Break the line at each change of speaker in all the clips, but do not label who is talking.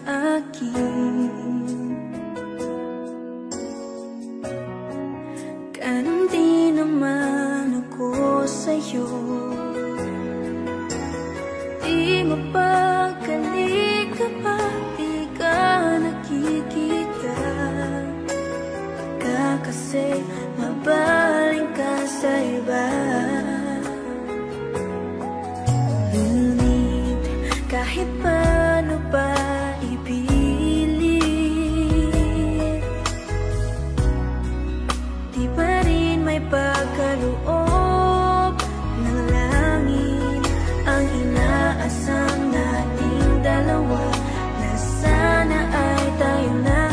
akin. Ganun din naman ako sa'yo. Di mapagkalik kapag di ka nakikita. Kasi mabaling ka sa iba. Ngunit kahit paano pa ipilit, di pa rin may pagkaloob ng langit ang inaasam nating dalawa, na sana ay tayo na.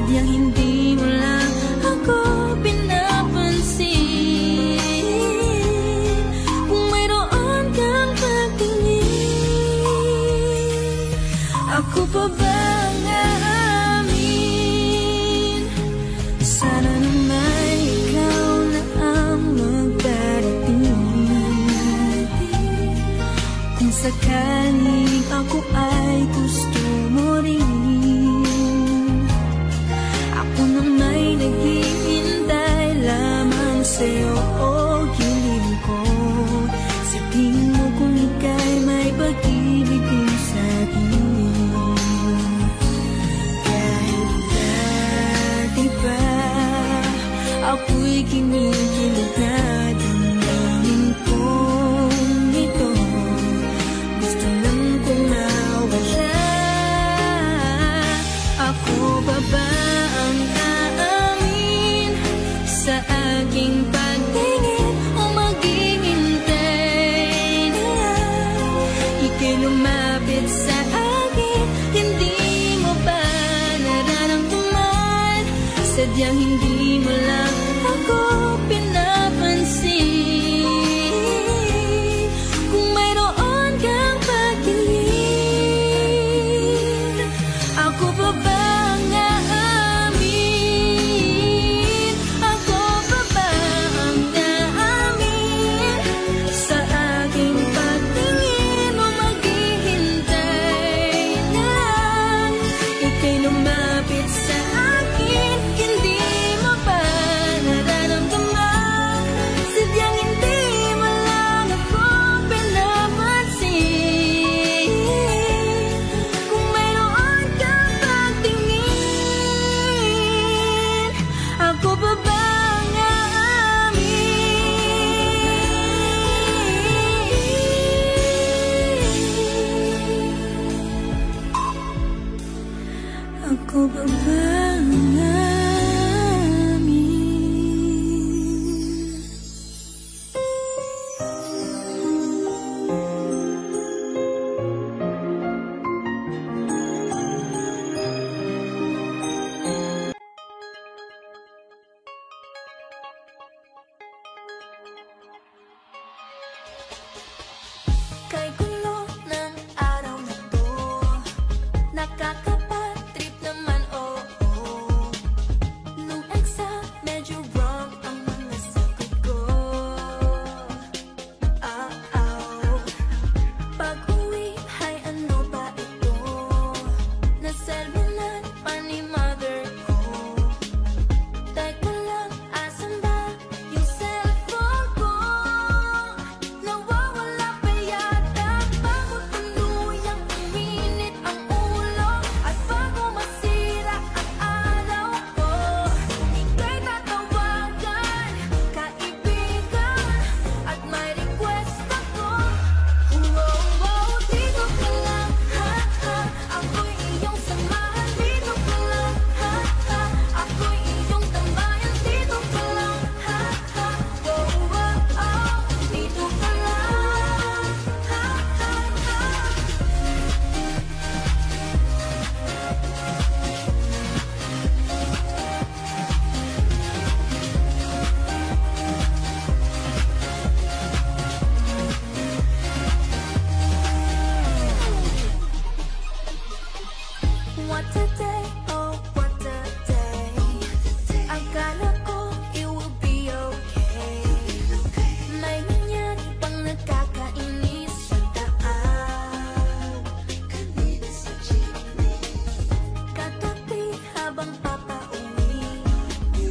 sadyang hindi mo lang ako pinapansin. Kung mayroon kang pagtingin, ako pa ba ang aamin? Sana naman ikaw na ang magdarating. Kung sakaling ako ay gusto mo rin, ako na may naghihintay lamang sa'yo o hiling ko. Sabihin mo kung ika'y may pag-ibig din sa'kin. Kahit dati pa ako'y kinikilig na damdamin kong ito. Gusto lang kong mawala. Ako pa ba ang aamin sa aking pagtingin o maghihintay na ika'y lumapit sa akin? Hindi mo ba nararamdaman? Sadyang hindi mo lang ako pinapansin. Kung mayroon kang pagtingin, ako pa ba ang aamin? Ako pa ba ang aamin sa aking pagtingin o maghihintay na ika'y lumapit sa akin? Hindi mo ba nararamdaman? Sadyang hindi mo lang ako pinapansin. Kung mayroon kang pagtingin, ako pa ba ang aamin? Ako pa ba ang aamin? Kay gulo ng araw na to, nakakapatrip naman, oo. Nung exam, medyo wrong ang mga sagot ko. Pag-uwi, hay ano ba ito? Naselminan pa ni mother ko. Teka lang, asan ba yung cellphone ko? Nawawala pa yata bago tuluyang uminit ang ulo at bago masira ang araw ko. Ika'y tatawagan, kaibigan, at may request ako. Dito ka lang, ha-ha, ako'y iyong samahan. Dito ka lang, ha-ha, ako'y iyong tambayan. Dito ka lang, ha-ha, dito ka lang, What a day, oh what a day. Akala ko it will be okay. May nangyari pang nakakainis sa daan. Katabi habang papauwi,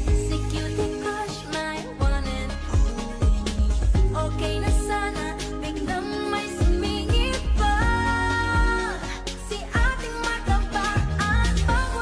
si cutie crush, my one and only. Okay na sana, biglang may sumingit pa. Si ating matabaan, bago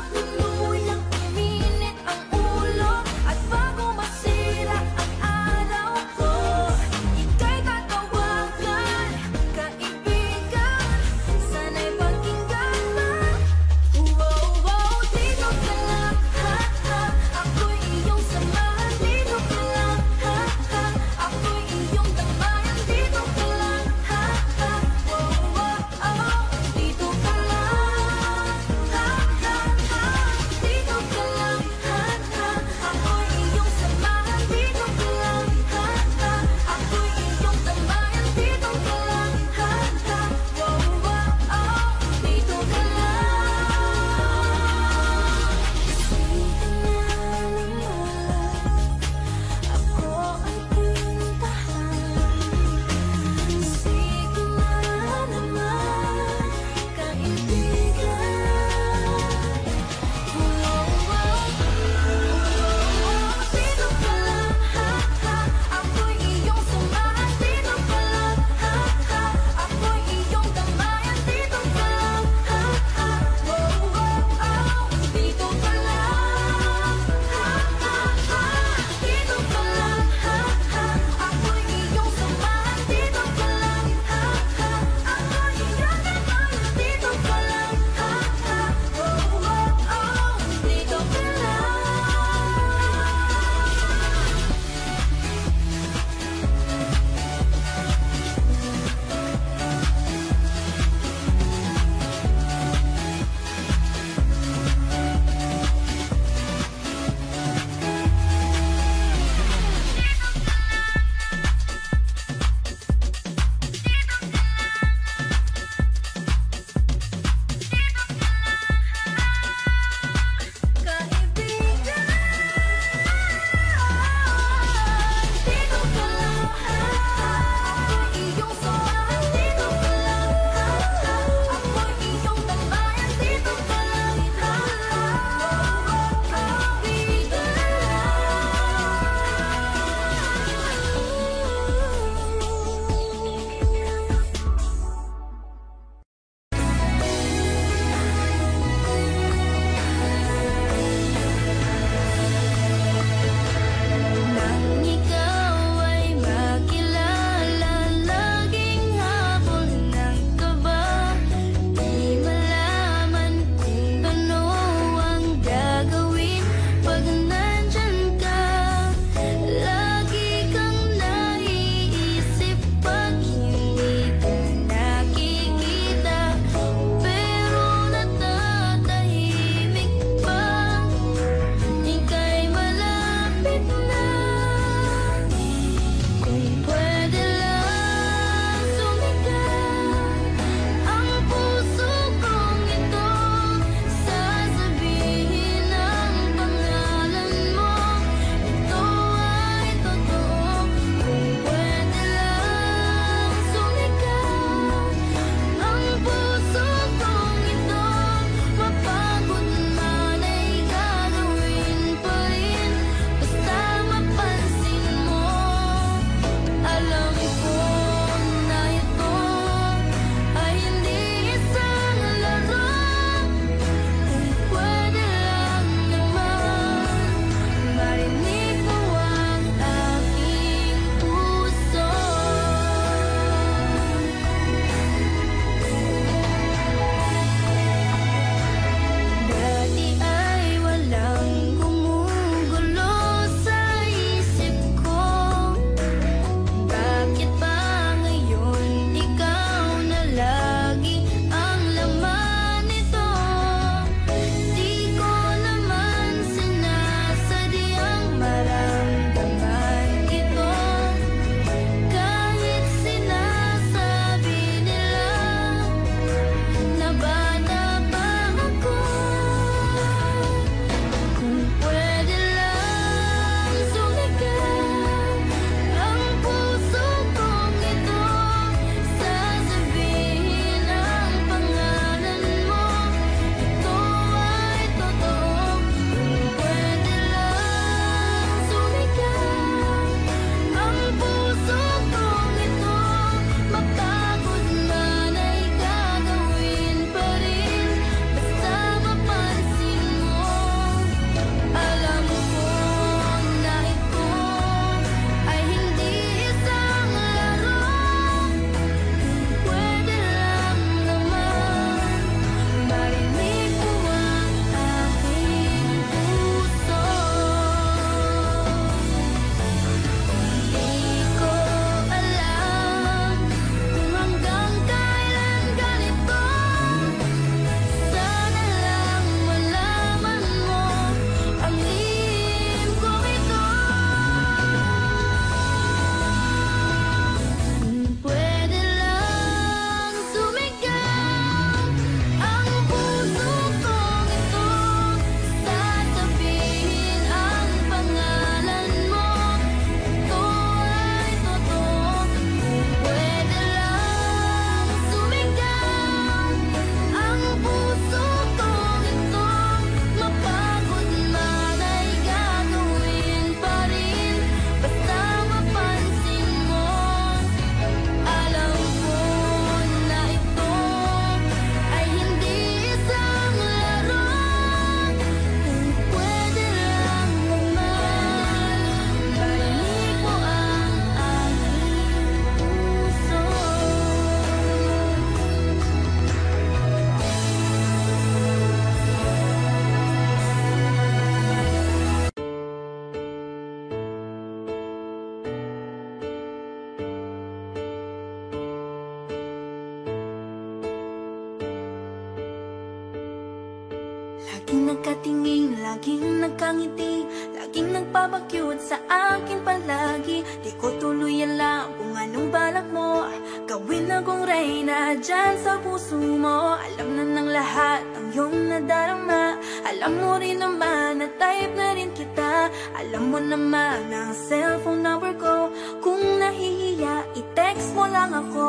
nakatingin, laging nagkangiti, laging nagpapakyut sa akin palagi. Di ko tuloy alam kung anong balak mo, gawin akong reyna dyan sa puso mo. Alam na ng lahat ang iyong nadarama, alam mo rin naman na type na rin kita. Alam mo naman ang cellphone number ko, kung nahihiya, i-text mo lang ako.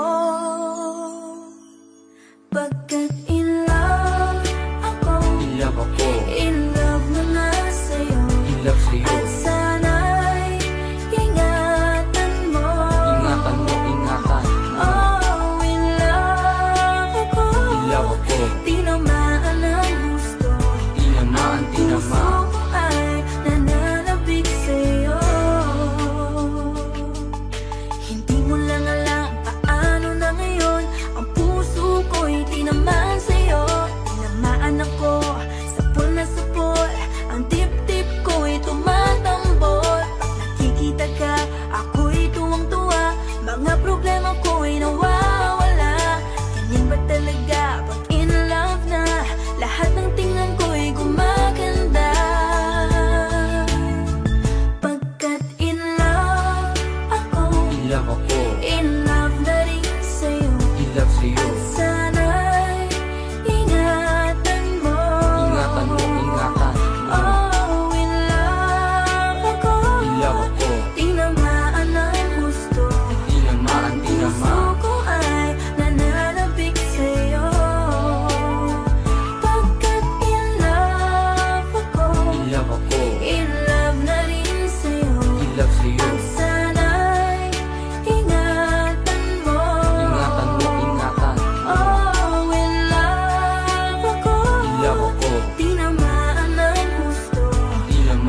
Pagkat in love ako, in love na nga sa'yo, at sana'y ingatan mo. Oh, in love ako, tinamaan ang gusto, ang puso ko ay nananabik sa'yo. Hindi mo lang alam paano na ngayon ang puso ko'y tinamaan sa'yo. Tinamaan ako, sapol na sapol, ang tip-tip ko'y tumatambol. Pag nakikita ka, ako'y tuwang-tuwa, mga problema ko'y nawawala. Ganyan ba talaga pag in love na, lahat ng tingnan ko'y gumaganda. Pagkat in love ako, in love na rin sa'yo, at sana'y ingatan mo. Oh, in love ako, tinamaan ang gusto, ang puso ko ay nananabik sa'yo. Pagkat in love ako, in love na rin sa'yo, at sana'y ingatan mo. Oh, in love ako, tinamaan ang gusto,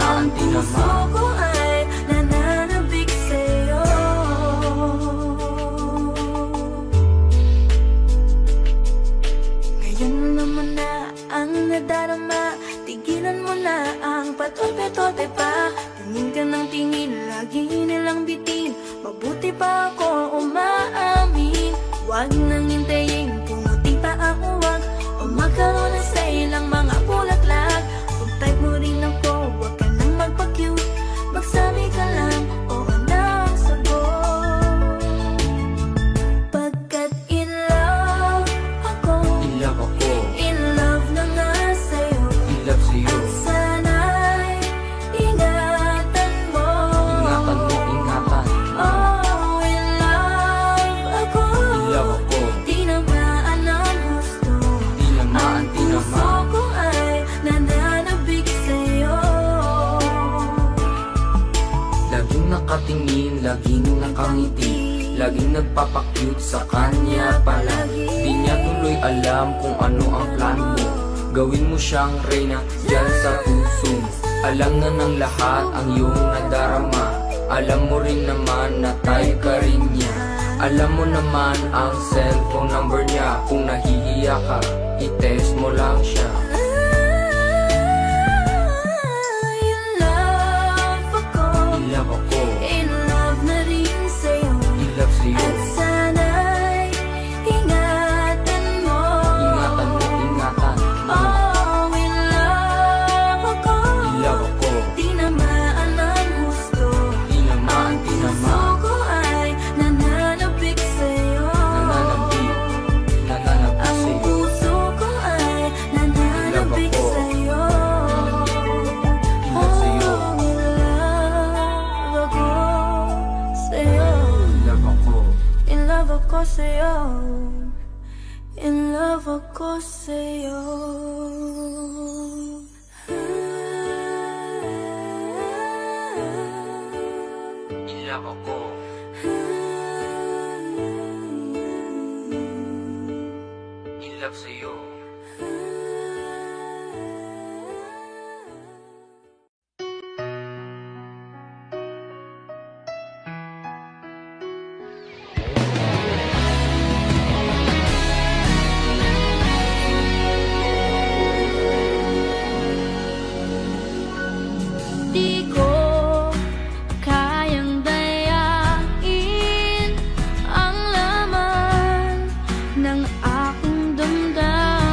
ang puso ko ay nananabik sa'yo. Ngayon naman na ang nadarama, tigilan mo na ang patolpe-tolpe pa. Tingin ka ng tingin, lagi nilang bitin, mabuti pa ako umaamin. Huwag nang hintayin, pumuti pa ang uwag, o magkaroon na sa ilang mga bulaklak. Kung type mo rin ako, huwag ka nang magpa-cute, magsabi ka lang, oo na ang sagot. Pagkat in love ako, in love na nga sa'yo, at sana'y ingatan mo. Oh, in love ako, tinamaan ang gusto, ang puso ko ay nananabik sa'yo.
Laging nakatingin, laging nakangiti, laging nagpapakyut sa kanya palagi. Di niya tuloy alam kung ano ang plano mo, gawin mo siyang reyna dyan sa puso. Alam na ng lahat ang iyong nadarama, alam mo rin naman na type ka rin niya. Alam mo naman ang cellphone number niya, kung nahihiya ka, i-text mo lang siya.
In love ako, in love na rin sa'yo, at sana'y ingatan mo. Oh, in love ako, tinamaan ang gusto, ang puso ko ay nananabik sa'yo. Ang puso ko ay nananabik sa'yo. Oh, in love ako sa'yo, in love ako sa'yo, in love ako sa'yo.
In love sa'yo.
Di ko kayang dayain ang laman ng aking damdamin.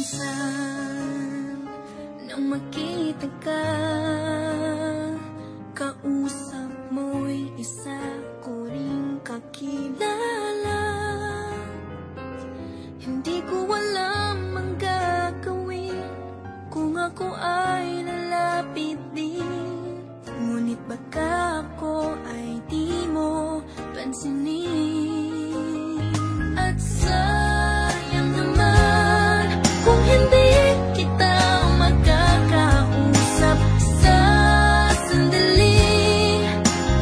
minsan nang makita ka, kausap mo'y isa ko ring kakilala. Hindi ko alam ang gagawin kung ako ay lalapit din, ngunit baka ako ay di mo pansinin. At sayang naman kung hindi kita makakausap sa sandaling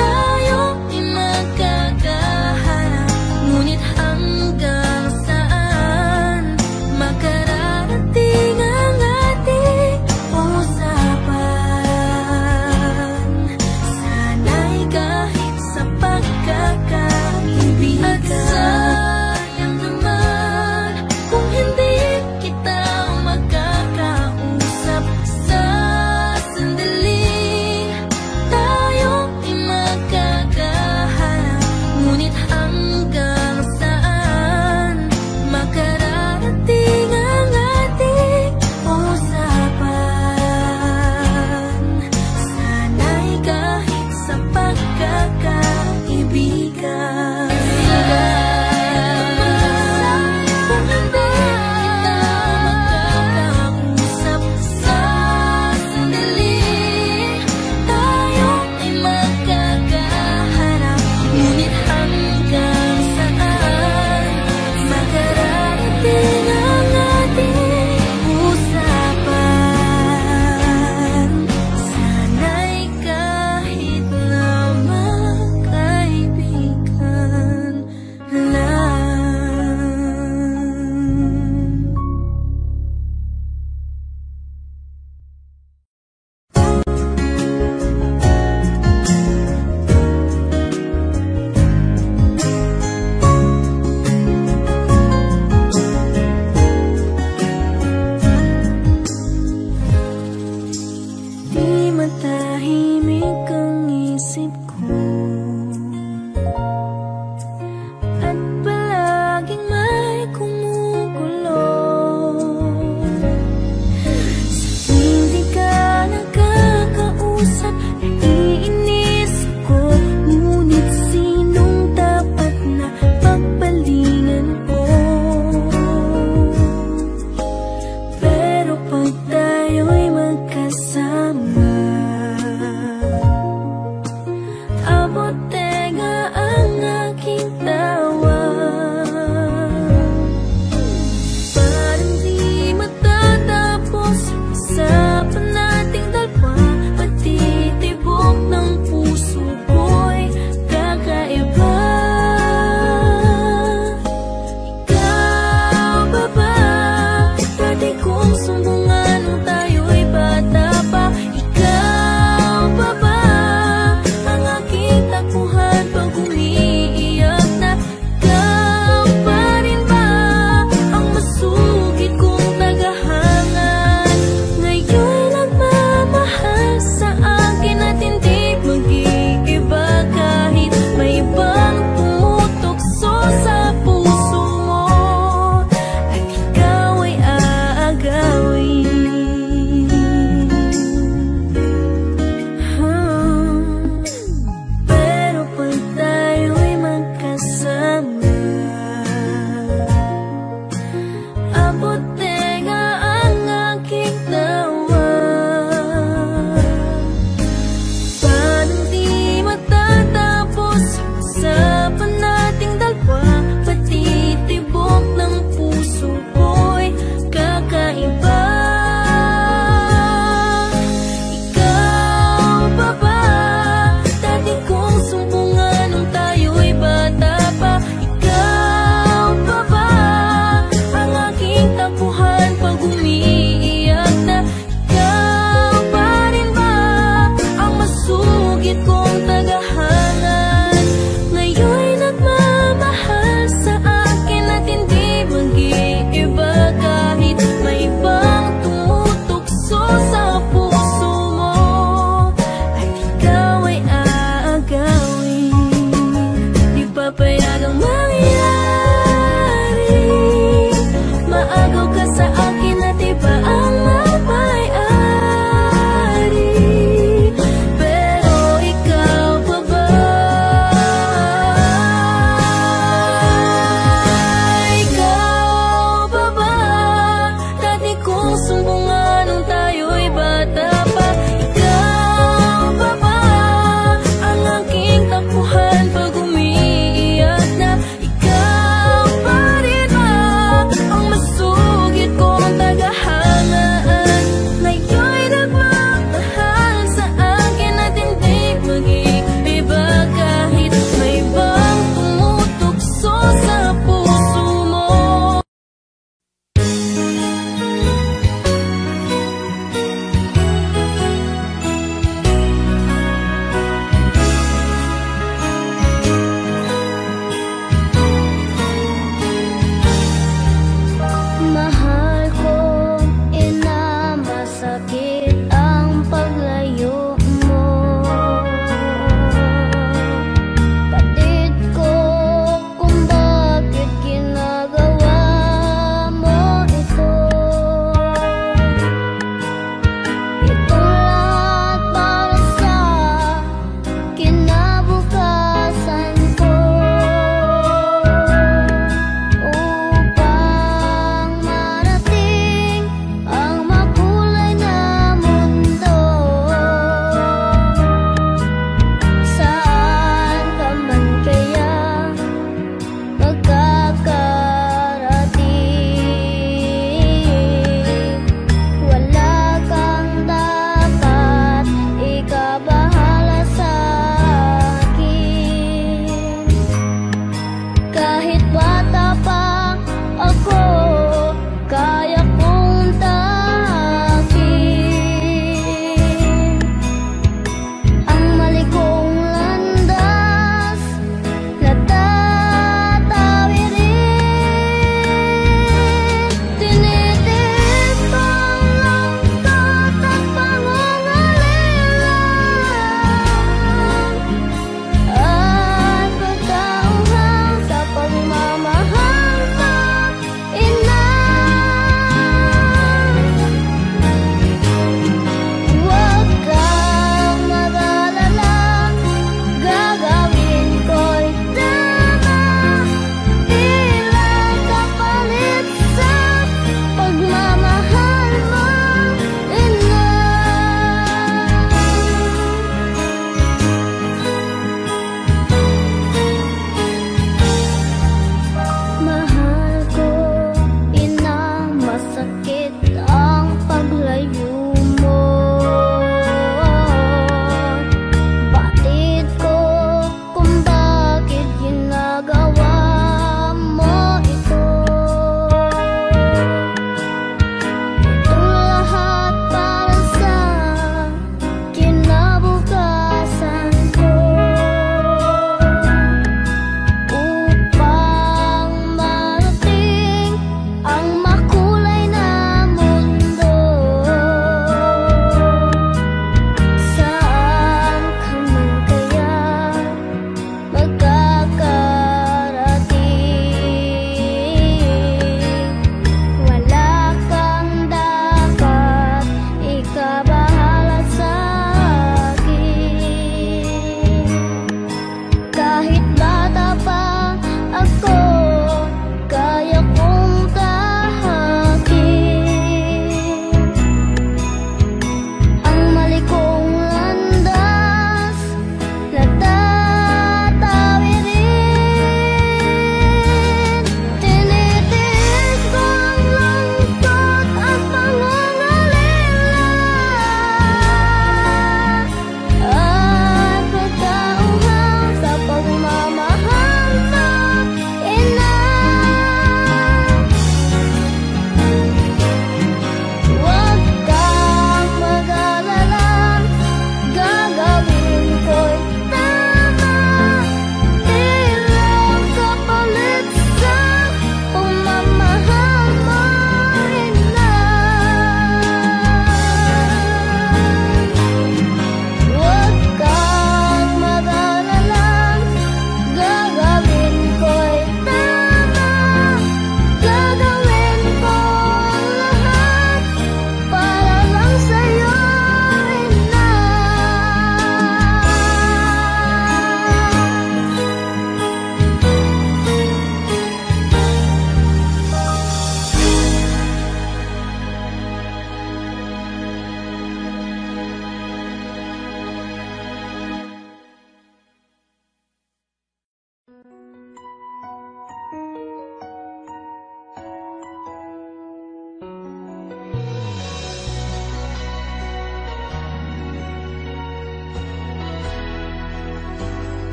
tayo ay magkakaharap, ngunit hanggang saan makararating ang ating usapan. Sana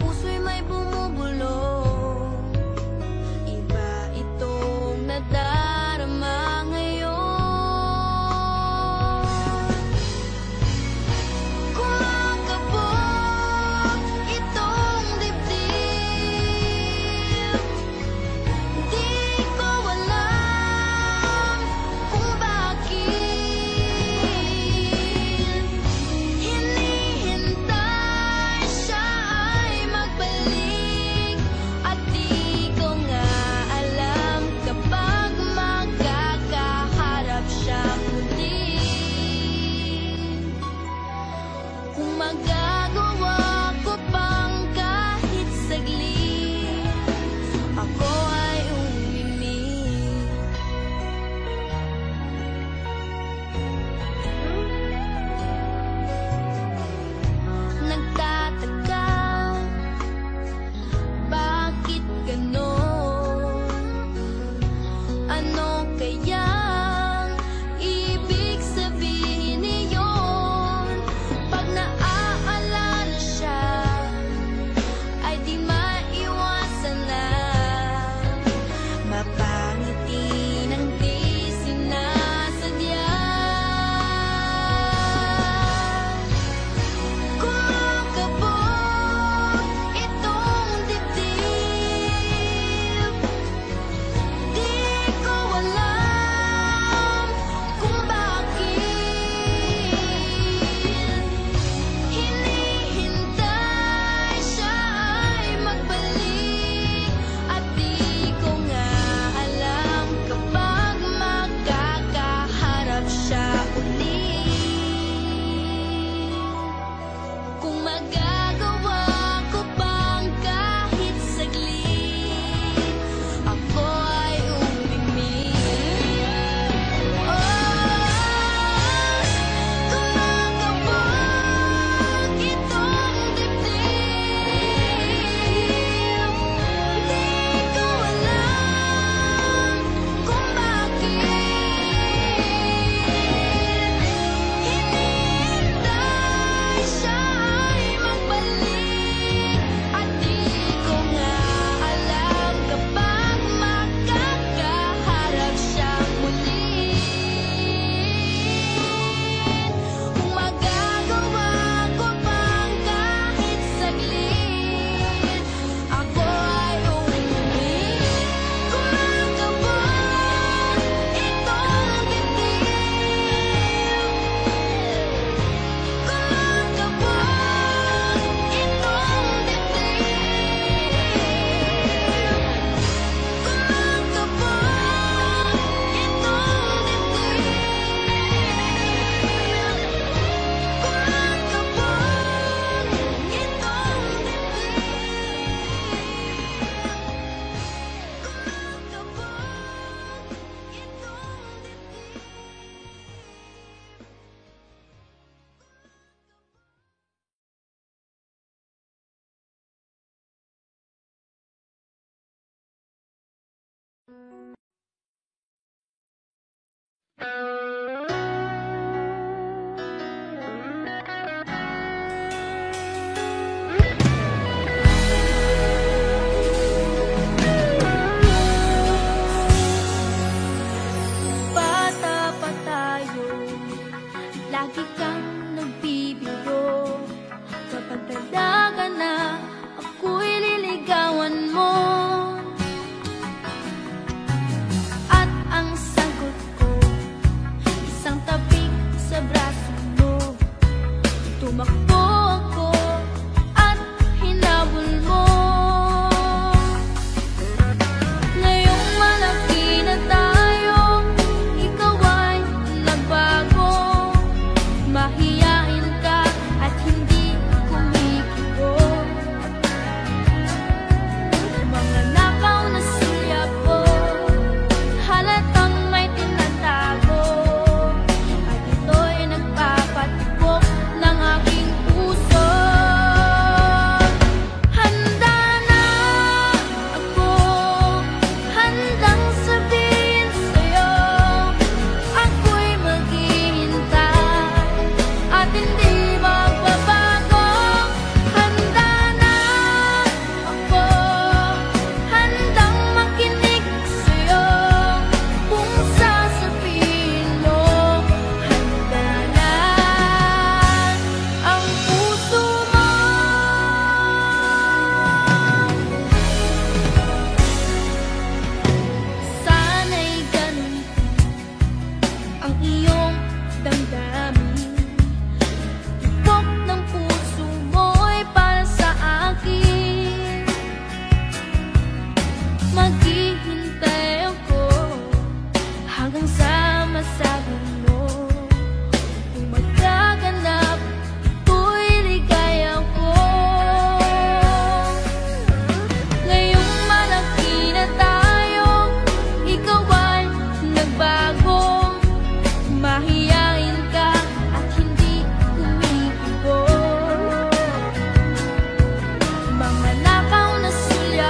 puso'y may bumubulong. Iba itong nadarama ngayon. Kumakabog itong dibdib. Di ko alam kung bakit hinihintay siya ay magbalik.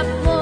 hanap mo